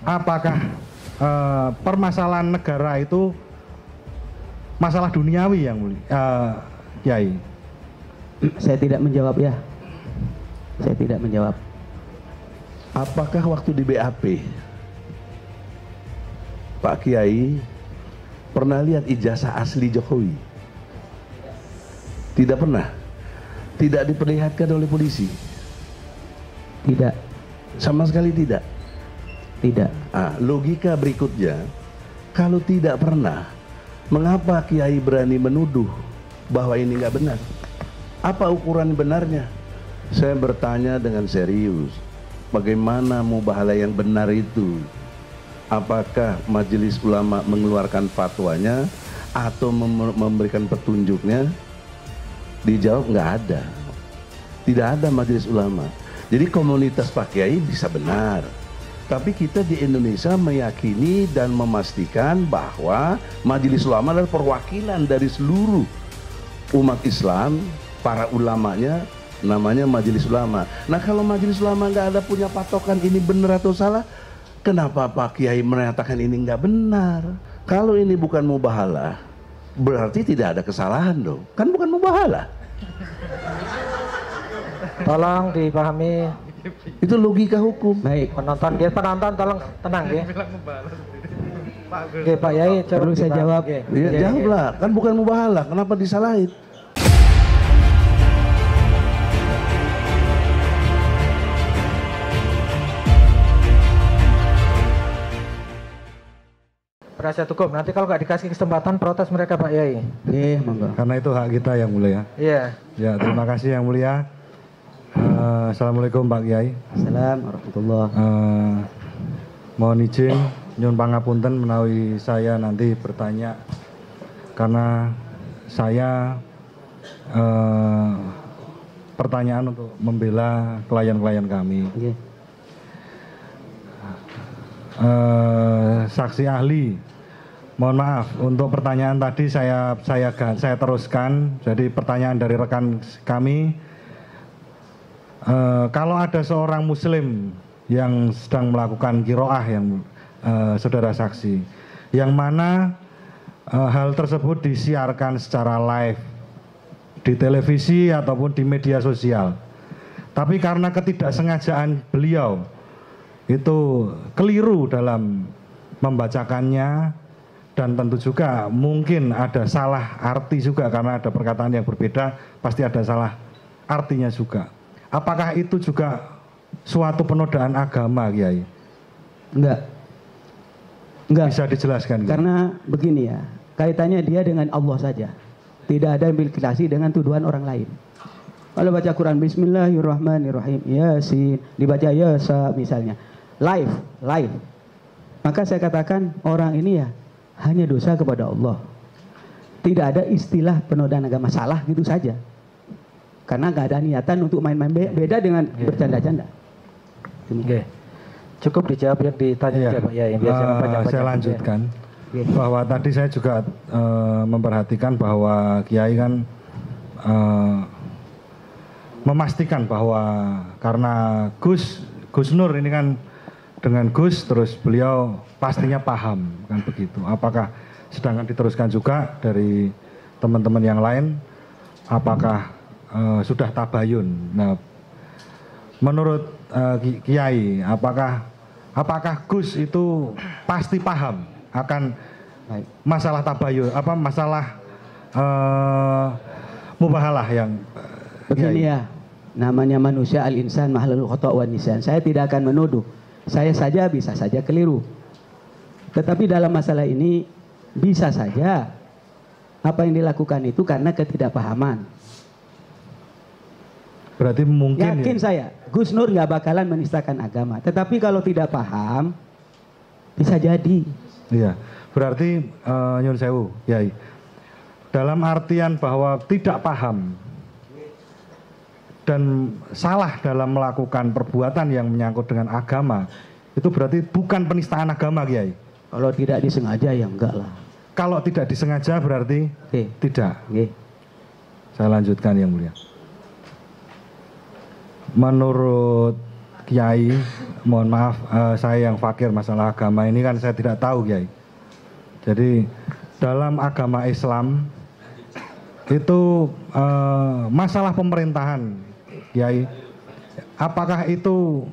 apakah permasalahan negara itu masalah duniawi yang mulia, Kiai? Saya tidak menjawab ya. Saya tidak menjawab. Apakah waktu di BAP Pak Kiai pernah lihat ijazah asli Jokowi? Tidak pernah. Tidak diperlihatkan oleh polisi. Tidak. Sama sekali tidak. Tidak. Logika berikutnya, kalau tidak pernah, mengapa Kiai berani menuduh bahwa ini nggak benar? Apa ukuran benarnya? Saya bertanya dengan serius, bagaimana mubahalah yang benar itu? Apakah majelis ulama mengeluarkan fatwanya atau memberikan petunjuknya? Dijawab nggak ada. Tidak ada majelis ulama. Jadi komunitas Pak Kiai bisa benar. Tapi kita di Indonesia meyakini dan memastikan bahwa majelis ulama adalah perwakilan dari seluruh umat Islam, para ulamanya namanya majelis ulama. Nah kalau majelis ulama nggak ada punya patokan ini benar atau salah, kenapa Pak Kiai menyatakan ini nggak benar? Kalau ini bukan mubahalah, berarti tidak ada kesalahan dong. Kan bukan mubahalah. Tolong dipahami. Itu logika hukum. Baik. Penonton tolong tenang ya. Oke Pak Yai, Perlu saya jawab? Ya, jawablah, kan bukan mubahalah, kenapa disalahin? penasihat hukum. Nanti kalau nggak dikasih kesempatan protes mereka Pak Yai. Oke, monggo. Karena itu hak kita yang mulia. Iya. Ya, terima kasih yang mulia. Assalamualaikum Pak Kiai. Assalamualaikum warahmatullahi. Mohon izin nyun pangapunten menawi saya nanti bertanya karena saya pertanyaan untuk membela klien-klien kami. Oke. Saksi ahli, mohon maaf untuk pertanyaan tadi saya teruskan. Jadi pertanyaan dari rekan kami, kalau ada seorang muslim yang sedang melakukan kiroah yang saudara saksi, yang mana hal tersebut disiarkan secara live di televisi ataupun di media sosial, tapi karena ketidaksengajaan beliau itu keliru dalam membacakannya, dan tentu juga mungkin ada salah arti juga karena ada perkataan yang berbeda, pasti ada salah artinya juga. Apakah itu juga suatu penodaan agama, Kiai? Enggak. Bisa dijelaskan, Kiai? Karena begini ya, kaitannya dia dengan Allah saja. Tidak ada implikasi dengan tuduhan orang lain. Kalau baca Quran Bismillahirrahmanirrahim, Yasin, dibaca Yasa misalnya, live. Maka saya katakan orang ini ya hanya dosa kepada Allah. Tidak ada istilah penodaan agama, salah gitu saja. Karena nggak ada niatan untuk main-main, beda dengan bercanda-canda. Oke. Cukup dijawab yang ditanya Pak Yai. Saya lanjutkan. Bahwa tadi saya juga memperhatikan bahwa Kiai kan memastikan bahwa karena Gus Nur ini kan dengan Gus, terus beliau pastinya paham, kan begitu. Apakah sedangkan diteruskan juga dari teman-teman yang lain, apakah sudah tabayun? Nah, menurut Kiai, apakah Gus itu pasti paham akan masalah tabayun, masalah mubahalah yang begini ya, namanya manusia al-insan mahlul khata' wan nisyan. Saya tidak akan menuduh. Saya saja bisa saja keliru. Tetapi dalam masalah ini bisa saja apa yang dilakukan itu karena ketidakpahaman. Berarti mungkin yakin ya? Saya Gus Nur nggak bakalan menistakan agama. Tetapi kalau tidak paham bisa jadi. Iya. Berarti nyun sewu, Yai. Dalam artian bahwa tidak paham dan salah dalam melakukan perbuatan yang menyangkut dengan agama, itu berarti bukan penistaan agama, Kiai. Kalau tidak disengaja ya enggak lah. Kalau tidak disengaja berarti tidak. Saya lanjutkan yang mulia. Menurut Kiai, mohon maaf, saya yang fakir masalah agama ini kan saya tidak tahu, Kiai. Jadi dalam agama Islam itu masalah pemerintahan, Kiai, apakah itu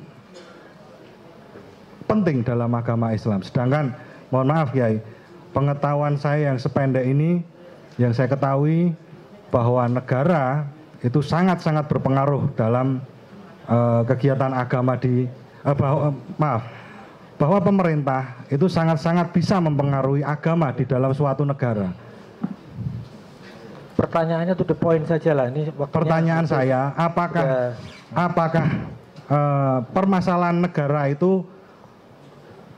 penting dalam agama Islam? Sedangkan mohon maaf, Kiai, pengetahuan saya yang sependek ini, yang saya ketahui bahwa negara itu sangat-sangat berpengaruh dalam kegiatan agama bahwa pemerintah itu sangat-sangat bisa mempengaruhi agama di dalam suatu negara. Pertanyaannya to the point saja lah. Ini pertanyaan saya, apakah permasalahan negara itu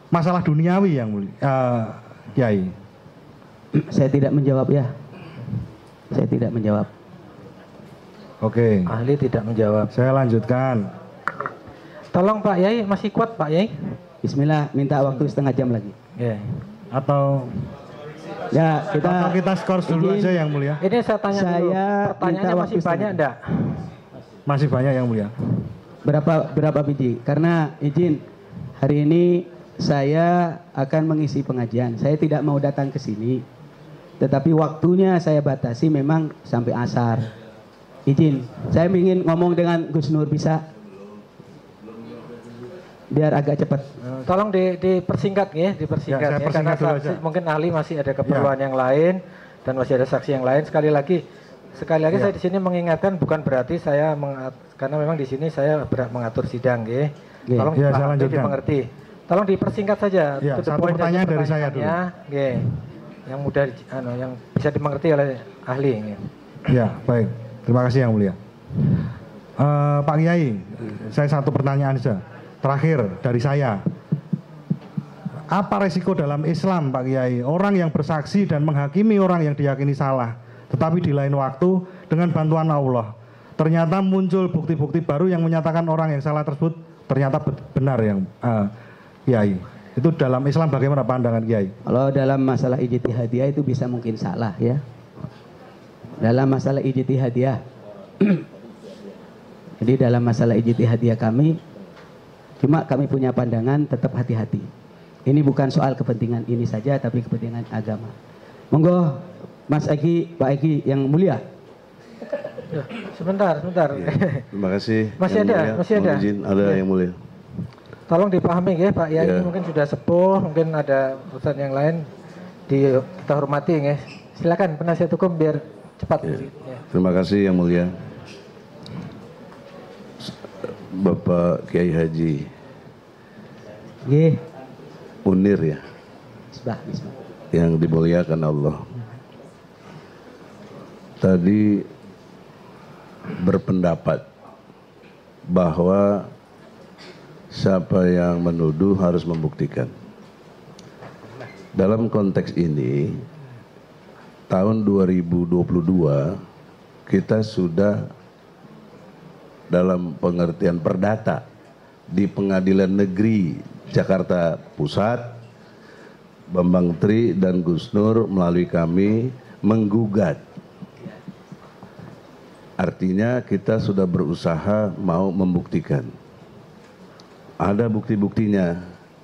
masalah duniawi yang mulia, Kiai? Saya tidak menjawab ya. Saya tidak menjawab. Oke. Ahli tidak menjawab. Saya lanjutkan. Tolong Pak Yai, masih kuat Pak Yai? Bismillah, minta waktu setengah jam lagi. Yeah. Atau kita skor dulu aja yang mulia. Ini saya tanya dulu. Pertanyaannya masih banyak enggak? Masih banyak yang mulia. Berapa biji? Karena izin, hari ini saya akan mengisi pengajian. Saya tidak mau datang ke sini. Tetapi waktunya saya batasi memang sampai asar. Izin, saya ingin ngomong dengan Gus Nur, bisa? Biar agak cepat. Tolong dipersingkat ya, dipersingkat ya, karena mungkin ahli masih ada keperluan yang lain dan masih ada saksi yang lain. Sekali lagi saya di sini mengingatkan, bukan berarti saya karena memang di sini saya berat mengatur sidang ya. Tolong dimengerti. Tolong dipersingkat saja. Satu pertanyaan dari saya dulu. Yang mudah, yang bisa dimengerti oleh ahli. Ya, baik. Terima kasih yang mulia. Pak Kiai, saya satu pertanyaan saja. Terakhir dari saya. Apa resiko dalam Islam, Pak Kiai? Orang yang bersaksi dan menghakimi orang yang diyakini salah, tetapi di lain waktu dengan bantuan Allah, ternyata muncul bukti-bukti baru yang menyatakan orang yang salah tersebut ternyata benar yang Kiai. Itu dalam Islam bagaimana pandangan Kiai? Kalau dalam masalah ijtihadiyah itu bisa mungkin salah ya. Dalam masalah ijtihadiyah. Jadi dalam masalah ijtihadiyah kami punya pandangan tetap hati-hati. Ini bukan soal kepentingan ini saja, tapi kepentingan agama. Monggo, Mas Egi, Pak Egi yang mulia. Sebentar. Ya, terima kasih. Masih ada. Izin, ada yang mulia. Tolong dipahami ya Pak Yai, mungkin sudah sepuh, mungkin ada urusan yang lain kita hormati ya. Silakan penasihat hukum biar cepat. Ya. Terima kasih yang mulia. Bapak Kiai Haji Munir ya, yang dimuliakan Allah, tadi berpendapat bahwa siapa yang menuduh harus membuktikan. Dalam konteks ini, tahun 2022 kita sudah dalam pengertian perdata di Pengadilan Negeri Jakarta Pusat, Bambang Tri dan Gus Nur melalui kami menggugat. Artinya kita sudah berusaha mau membuktikan. Ada bukti-buktinya,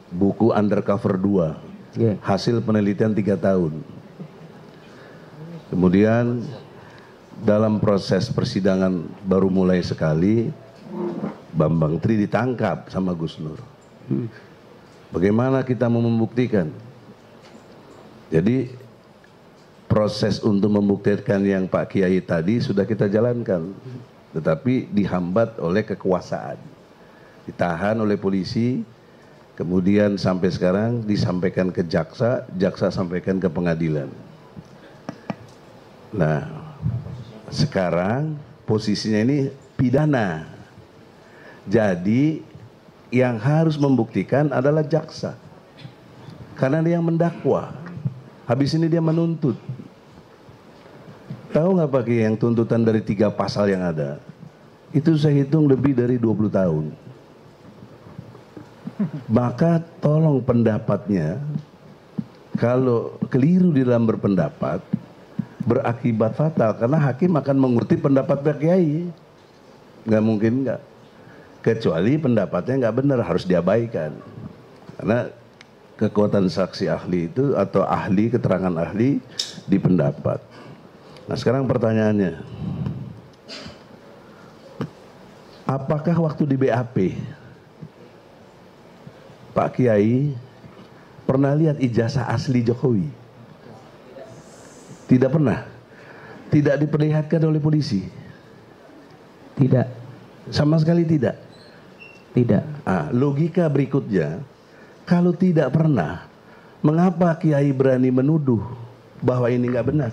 buku Undercover 2, hasil penelitian 3 tahun. Kemudian dalam proses persidangan baru mulai sekali, Bambang Tri ditangkap sama Gus Nur. Bagaimana kita mau membuktikan? Jadi proses untuk membuktikan yang Pak Kiai tadi sudah kita jalankan, tetapi dihambat oleh kekuasaan. Ditahan oleh polisi, kemudian sampai sekarang disampaikan ke jaksa, jaksa sampaikan ke pengadilan. Nah, sekarang posisinya ini pidana. Jadi yang harus membuktikan adalah jaksa. Karena dia yang mendakwa. Habis ini dia menuntut. Tahu nggak Pak Kiai yang tuntutan dari 3 pasal yang ada? Itu saya hitung lebih dari 20 tahun. Maka tolong pendapatnya, kalau keliru di dalam berpendapat, berakibat fatal. Karena hakim akan mengutip pendapat Pak Kiai. Nggak mungkin nggak. kecuali pendapatnya nggak benar, harus diabaikan. Karena kekuatan saksi ahli itu atau ahli, keterangan ahli di pendapat. Nah sekarang pertanyaannya, apakah waktu di BAP Pak Kiai pernah lihat ijazah asli Jokowi? Tidak pernah. Tidak diperlihatkan oleh polisi? Tidak. Sama sekali tidak? Tidak. Logika berikutnya, kalau tidak pernah, mengapa Kiai berani menuduh bahwa ini nggak benar?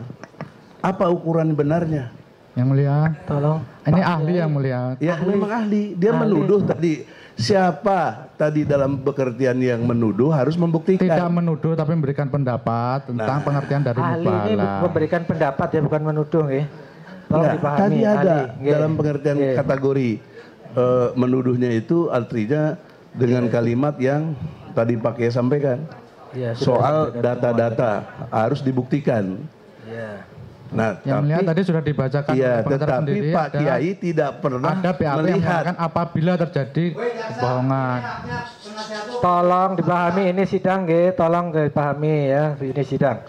Apa ukuran benarnya? Yang mulia, Tolong. ini ahli yang mulia. Ya memang ahli, dia menuduh tadi. Siapa tadi dalam pengertian yang menuduh harus membuktikan. Tidak menuduh tapi memberikan pendapat tentang pengertian dari Ahli ini mubahalah. memberikan pendapat ya, bukan menuduh ya. Tolong Nggak, dipahami. tadi ada ahli. dalam pengertian kategori menuduhnya itu artinya dengan kalimat yang tadi Pak Kiai sampaikan. Ya, Soal data-data harus dibuktikan. Ya. Nah, Yang mulia tadi sudah dibacakan iya, oleh pengacara tetapi sendiri, Pak ada- Kiai tidak pernah ada BAP yang melihat. mengatakan apabila terjadi kebohongan. Tolong dipahami, ini sidang nggih, tolong dipahami ya, ini sidang.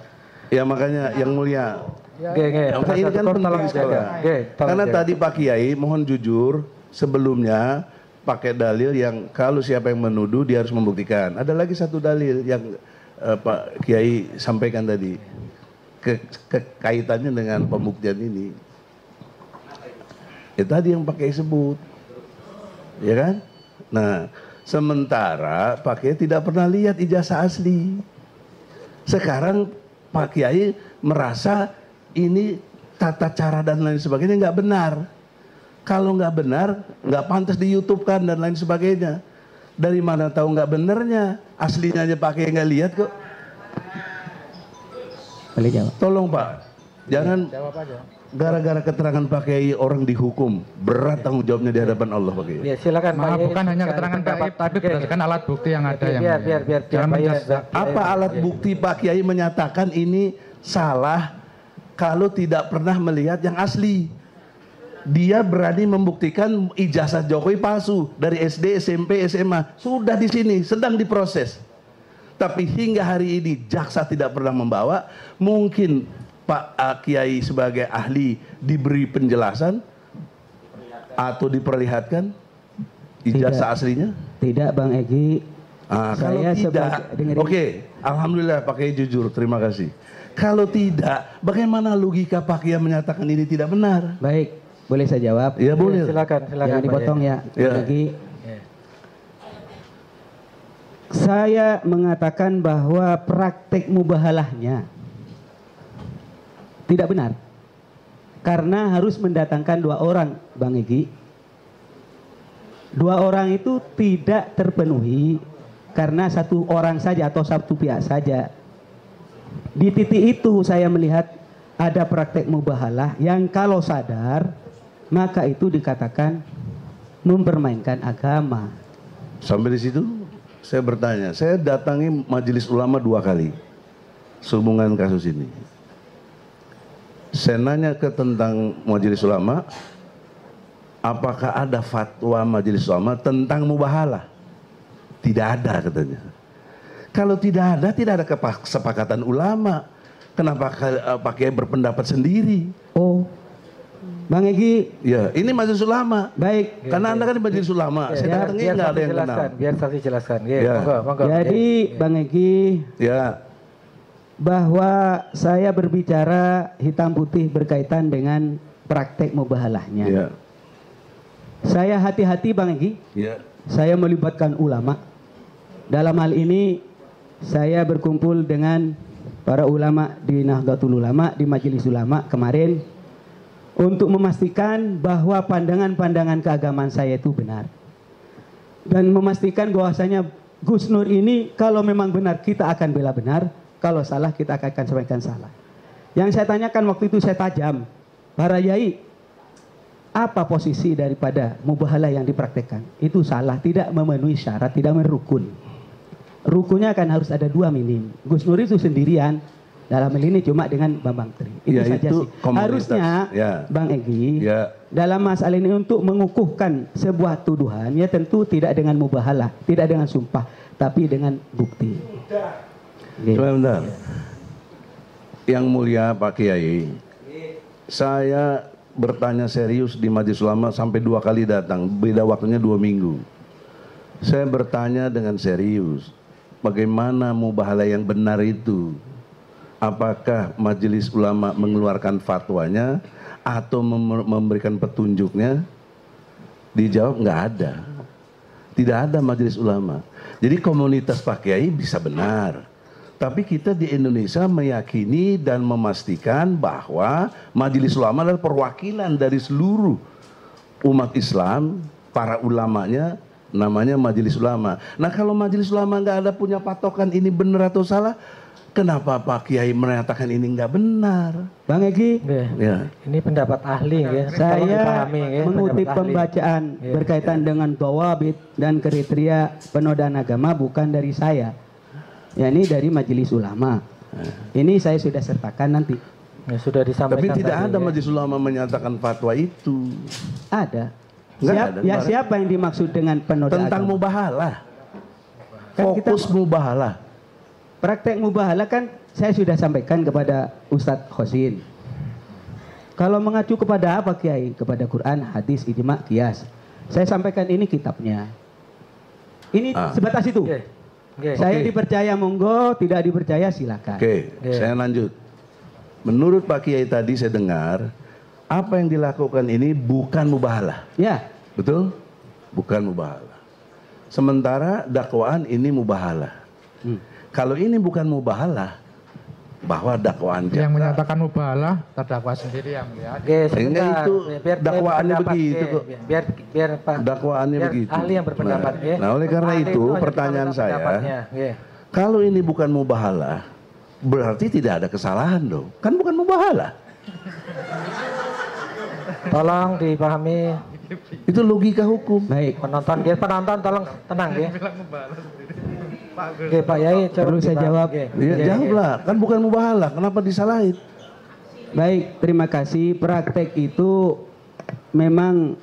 Ya makanya yang mulia. Nggih, nggih. Makanya ini kan Tolong penting dijaga. sekolah. Nggih, tolong Karena dijaga. tadi Pak Kiai mohon jujur sebelumnya pakai dalil yang kalau siapa yang menuduh dia harus membuktikan. Ada lagi satu dalil yang Pak Kiai sampaikan tadi kaitannya dengan pembuktian ini. Itu tadi yang Pak Kiai sebut, ya kan? Nah, sementara Pak Kiai tidak pernah lihat ijazah asli. Sekarang Pak Kiai merasa ini tata cara dan lain sebagainya nggak benar. Kalau nggak benar, nggak pantas di YouTube kan dan lain sebagainya. Dari mana tahu nggak benernya? Aslinya aja Pak Kiai nggak lihat kok. Boleh jawab. Tolong Pak, jangan gara-gara keterangan Pak Kiai orang dihukum. Berat tanggung jawabnya di hadapan Allah Pak Kiai. Ya, silakan Pak Maaf, Yai. bukan hanya keterangan Pendapat. gaib, tapi Oke, berdasarkan alat bukti yang ada. yang biar mulia. Jangan Pak Yai. menjas- Apa alat bukti Pak Kiai menyatakan ini salah kalau tidak pernah melihat yang asli? Dia berani membuktikan ijazah Jokowi palsu dari SD, SMP, SMA. Sudah di sini, sedang diproses. Tapi hingga hari ini jaksa tidak pernah membawa. Mungkin Pak Kiai sebagai ahli diberi penjelasan atau diperlihatkan ijazah Tidak. aslinya? Tidak Bang Egi. Kalau Saya tidak, dengerin. oke, alhamdulillah Pak Kiai jujur, terima kasih. Kalau tidak, bagaimana logika Pak Kiai menyatakan ini tidak benar? Baik, boleh saya jawab? Ya boleh. Silakan Jangan Pak dipotong Yai. ya, Ya. Bang Egi. Ya. Saya mengatakan bahwa praktek mubahalahnya tidak benar. Karena harus mendatangkan 2 orang, Bang Egi. 2 orang itu tidak terpenuhi karena 1 orang saja atau 1 pihak saja. Di titik itu saya melihat ada praktek mubahalah yang kalau sadar maka itu dikatakan mempermainkan agama. Sampai di situ saya bertanya, saya datangi majelis ulama 2 kali sehubungan kasus ini. Saya nanya ke tentang majelis ulama, apakah ada fatwa majelis ulama tentang mubahalah? Tidak ada katanya. Kalau tidak ada kesepakatan ulama. Kenapa Pak Kiai berpendapat sendiri? Oh, Bang Egi, Ya, ini majelis ulama. baik. Karena Anda kan di majelis ulama. Saya datangi nggak ada yang kenal. Biar saksi jelaskan. Ya, Ya. monggo. Jadi Bang Egi, Ya, bahwa saya berbicara hitam putih berkaitan dengan praktek mubahalahnya. ya, Saya hati-hati Bang Egi, ya. saya melibatkan ulama. Dalam hal ini saya berkumpul dengan para ulama di Nahdlatul Ulama, di Majelis Ulama kemarin untuk memastikan bahwa pandangan-pandangan keagamaan saya itu benar. Dan memastikan bahwasanya Gus Nur ini kalau memang benar kita akan bela benar, kalau salah kita akan sampaikan salah. Yang saya tanyakan waktu itu saya tajam, para yai, apa posisi daripada mubahalah yang dipraktekkan? Itu salah, tidak memenuhi syarat, tidak merukun. Rukunnya kan harus ada 2 minim. Gus Nur itu sendirian Dalam hal ini cuma dengan Bambang Tri. Itu Ya, saja itu sih. komunitas. Harusnya Ya. Bang Egy Ya. dalam masalah ini untuk mengukuhkan sebuah tuduhan ya tentu tidak dengan mubahalah, tidak dengan sumpah, tapi dengan bukti. Oke. Sebentar. Yang mulia Pak Kiai, saya bertanya serius di Majelis Ulama sampai 2 kali datang, beda waktunya 2 minggu. Saya bertanya dengan serius, bagaimana mubahalah yang benar itu? Apakah Majelis Ulama mengeluarkan fatwanya atau memberikan petunjuknya? Dijawab nggak ada. Tidak ada Majelis Ulama. Jadi komunitas Pak Kiai bisa benar. Tapi kita di Indonesia meyakini dan memastikan bahwa Majelis Ulama adalah perwakilan dari seluruh umat Islam, para ulamanya, namanya Majelis Ulama. Nah kalau Majelis Ulama nggak ada punya patokan ini benar atau salah, kenapa Pak Kiai menyatakan ini nggak benar? Bang Egy, Ya. Ini pendapat ahli ya. Tolong saya dipahami, ya, mengutip pendapat ahli. pembacaan berkaitan dengan dawabit dan kriteria penodaan agama bukan dari saya. Ya ini dari Majelis Ulama. Ini saya sudah sertakan nanti. Ya, sudah disampaikan. Tapi tidak tadi, ada ya. Majelis Ulama menyatakan fatwa itu. Ada. Nggak ada, Ya kemarin. siapa yang dimaksud dengan penodaan Tentang agama? mubahalah. Kan kita- Fokus mubahalah. Praktek mubahalah kan saya sudah sampaikan kepada Ustadz Khosin. Kalau mengacu kepada apa Kiai? Kepada Quran, hadis, ijma, qiyas. Saya sampaikan ini kitabnya. Ini sebatas itu. Oke. Oke. Saya Oke. dipercaya monggo, tidak dipercaya silakan. Oke, saya lanjut. Menurut Pak Kiai tadi saya dengar, apa yang dilakukan ini bukan mubahalah. Ya, Betul? Bukan mubahalah. Sementara dakwaan ini mubahalah. Kalau ini bukan mubahalah, bahwa dakwaan Yang jaksa- menyatakan mubahalah terdakwa sendiri yang melihat. Oke, Enggak, sebentar. itu Biar dakwaannya berpendapat, begitu oke. kok. Biar Pak. dakwaannya biar begitu. Ahli yang berpendapat. ya. Nah, oleh karena Ahli itu hanya pertanyaan disampaikan saya, pendapatnya, ya. kalau ini bukan mubahalah, berarti tidak ada kesalahan dong. Kan bukan mubahalah. Tolong dipahami Itu logika hukum. baik. penonton. Biar penonton tolong tenang ya. Oke Pak Yai, coba Perlu saya dipahami. jawab? Oke. Ya, jawablah, kan bukan mubahalah. Kenapa disalahin? Baik, terima kasih. Praktek itu memang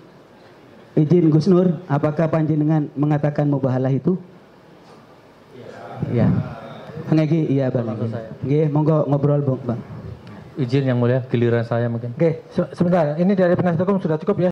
izin Gus Nur, apakah panjenengan mengatakan mubahalah itu? Iya. Bang Egy, iya Bang Egy. Nggih, monggo ngobrol Bang. Izin yang mulia, giliran saya mungkin. Oke, sebentar. Ini dari penasihat hukum sudah cukup ya.